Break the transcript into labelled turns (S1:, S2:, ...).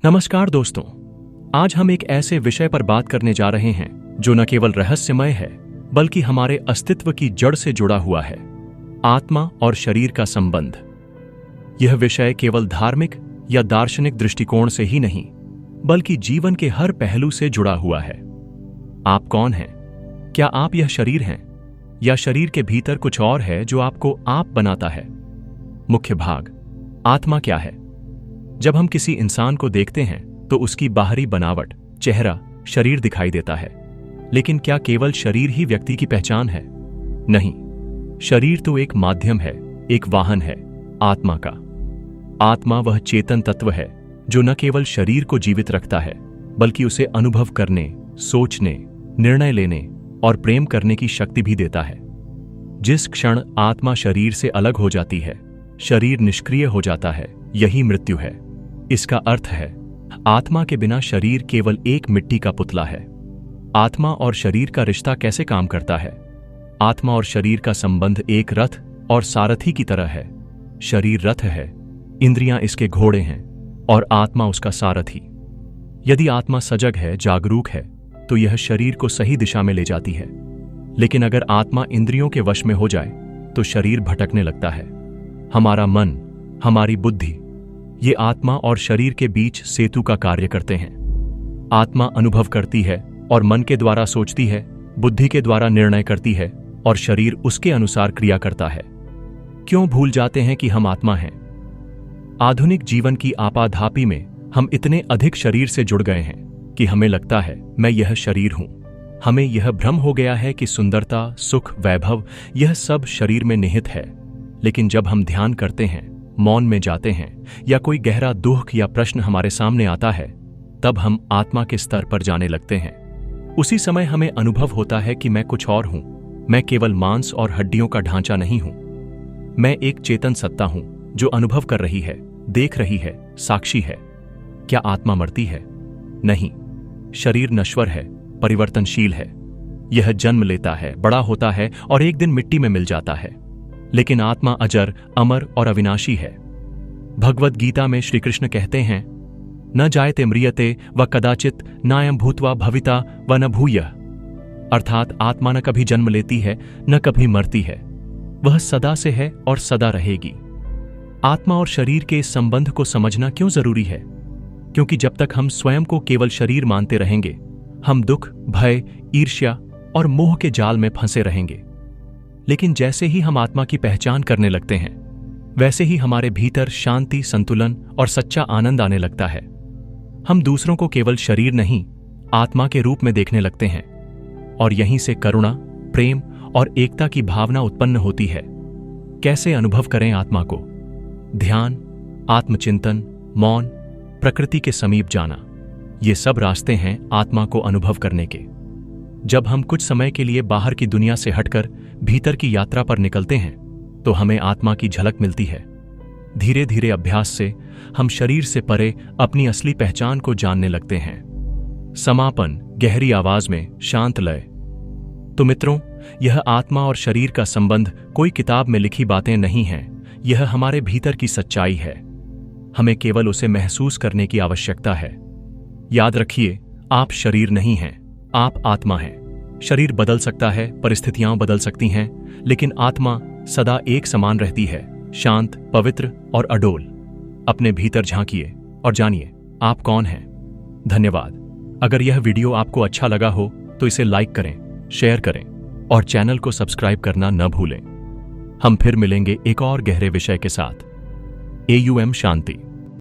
S1: नमस्कार दोस्तों, आज हम एक ऐसे विषय पर बात करने जा रहे हैं जो न केवल रहस्यमय है बल्कि हमारे अस्तित्व की जड़ से जुड़ा हुआ है, आत्मा और शरीर का संबंध। यह विषय केवल धार्मिक या दार्शनिक दृष्टिकोण से ही नहीं बल्कि जीवन के हर पहलू से जुड़ा हुआ है। आप कौन हैं? क्या आप यह शरीर हैं या शरीर के भीतर कुछ और है जो आपको आप बनाता है? मुख्य भाग, आत्मा क्या है? जब हम किसी इंसान को देखते हैं तो उसकी बाहरी बनावट, चेहरा, शरीर दिखाई देता है, लेकिन क्या केवल शरीर ही व्यक्ति की पहचान है? नहीं, शरीर तो एक माध्यम है, एक वाहन है आत्मा का। आत्मा वह चेतन तत्व है जो न केवल शरीर को जीवित रखता है बल्कि उसे अनुभव करने, सोचने, निर्णय लेने और प्रेम करने की शक्ति भी देता है। जिस क्षण आत्मा शरीर से अलग हो जाती है, शरीर निष्क्रिय हो जाता है, यही मृत्यु है। इसका अर्थ है, आत्मा के बिना शरीर केवल एक मिट्टी का पुतला है। आत्मा और शरीर का रिश्ता कैसे काम करता है? आत्मा और शरीर का संबंध एक रथ और सारथी की तरह है। शरीर रथ है, इंद्रियां इसके घोड़े हैं और आत्मा उसका सारथी। यदि आत्मा सजग है, जागरूक है, तो यह शरीर को सही दिशा में ले जाती है। लेकिन अगर आत्मा इंद्रियों के वश में हो जाए तो शरीर भटकने लगता है। हमारा मन, हमारी बुद्धि, ये आत्मा और शरीर के बीच सेतु का कार्य करते हैं। आत्मा अनुभव करती है और मन के द्वारा सोचती है, बुद्धि के द्वारा निर्णय करती है और शरीर उसके अनुसार क्रिया करता है। क्यों भूल जाते हैं कि हम आत्मा हैं? आधुनिक जीवन की आपाधापी में हम इतने अधिक शरीर से जुड़ गए हैं कि हमें लगता है मैं यह शरीर हूं। हमें यह भ्रम हो गया है कि सुंदरता, सुख, वैभव यह सब शरीर में निहित है। लेकिन जब हम ध्यान करते हैं, मौन में जाते हैं या कोई गहरा दुख या प्रश्न हमारे सामने आता है, तब हम आत्मा के स्तर पर जाने लगते हैं। उसी समय हमें अनुभव होता है कि मैं कुछ और हूं। मैं केवल मांस और हड्डियों का ढांचा नहीं हूं। मैं एक चेतन सत्ता हूं जो अनुभव कर रही है, देख रही है, साक्षी है। क्या आत्मा मरती है? नहीं। शरीर नश्वर है, परिवर्तनशील है। यह जन्म लेता है, बड़ा होता है और एक दिन मिट्टी में मिल जाता है। लेकिन आत्मा अजर, अमर और अविनाशी है। भगवद गीता में श्री कृष्ण कहते हैं, न जायते म्रियते व कदाचित नायं भूत्वा भविता व न भूयः। अर्थात आत्मा न कभी जन्म लेती है, न कभी मरती है। वह सदा से है और सदा रहेगी। आत्मा और शरीर के इस संबंध को समझना क्यों जरूरी है? क्योंकि जब तक हम स्वयं को केवल शरीर मानते रहेंगे, हम दुख, भय, ईर्ष्या और मोह के जाल में फंसे रहेंगे। लेकिन जैसे ही हम आत्मा की पहचान करने लगते हैं, वैसे ही हमारे भीतर शांति, संतुलन और सच्चा आनंद आने लगता है। हम दूसरों को केवल शरीर नहीं, आत्मा के रूप में देखने लगते हैं और यहीं से करुणा, प्रेम और एकता की भावना उत्पन्न होती है। कैसे अनुभव करें आत्मा को? ध्यान, आत्मचिंतन, मौन, प्रकृति के समीप जाना, ये सब रास्ते हैं आत्मा को अनुभव करने के। जब हम कुछ समय के लिए बाहर की दुनिया से हटकर भीतर की यात्रा पर निकलते हैं तो हमें आत्मा की झलक मिलती है। धीरे धीरे अभ्यास से हम शरीर से परे अपनी असली पहचान को जानने लगते हैं। समापन, गहरी आवाज में शांत लय। तो मित्रों, यह आत्मा और शरीर का संबंध कोई किताब में लिखी बातें नहीं हैं। यह हमारे भीतर की सच्चाई है। हमें केवल उसे महसूस करने की आवश्यकता है। याद रखिए, आप शरीर नहीं हैं, आप आत्मा हैं। शरीर बदल सकता है, परिस्थितियां बदल सकती हैं, लेकिन आत्मा सदा एक समान रहती है, शांत, पवित्र और अडोल। अपने भीतर झांकिए और जानिए आप कौन हैं। धन्यवाद। अगर यह वीडियो आपको अच्छा लगा हो तो इसे लाइक करें, शेयर करें और चैनल को सब्सक्राइब करना न भूलें। हम फिर मिलेंगे एक और गहरे विषय के साथ। AUM शांति।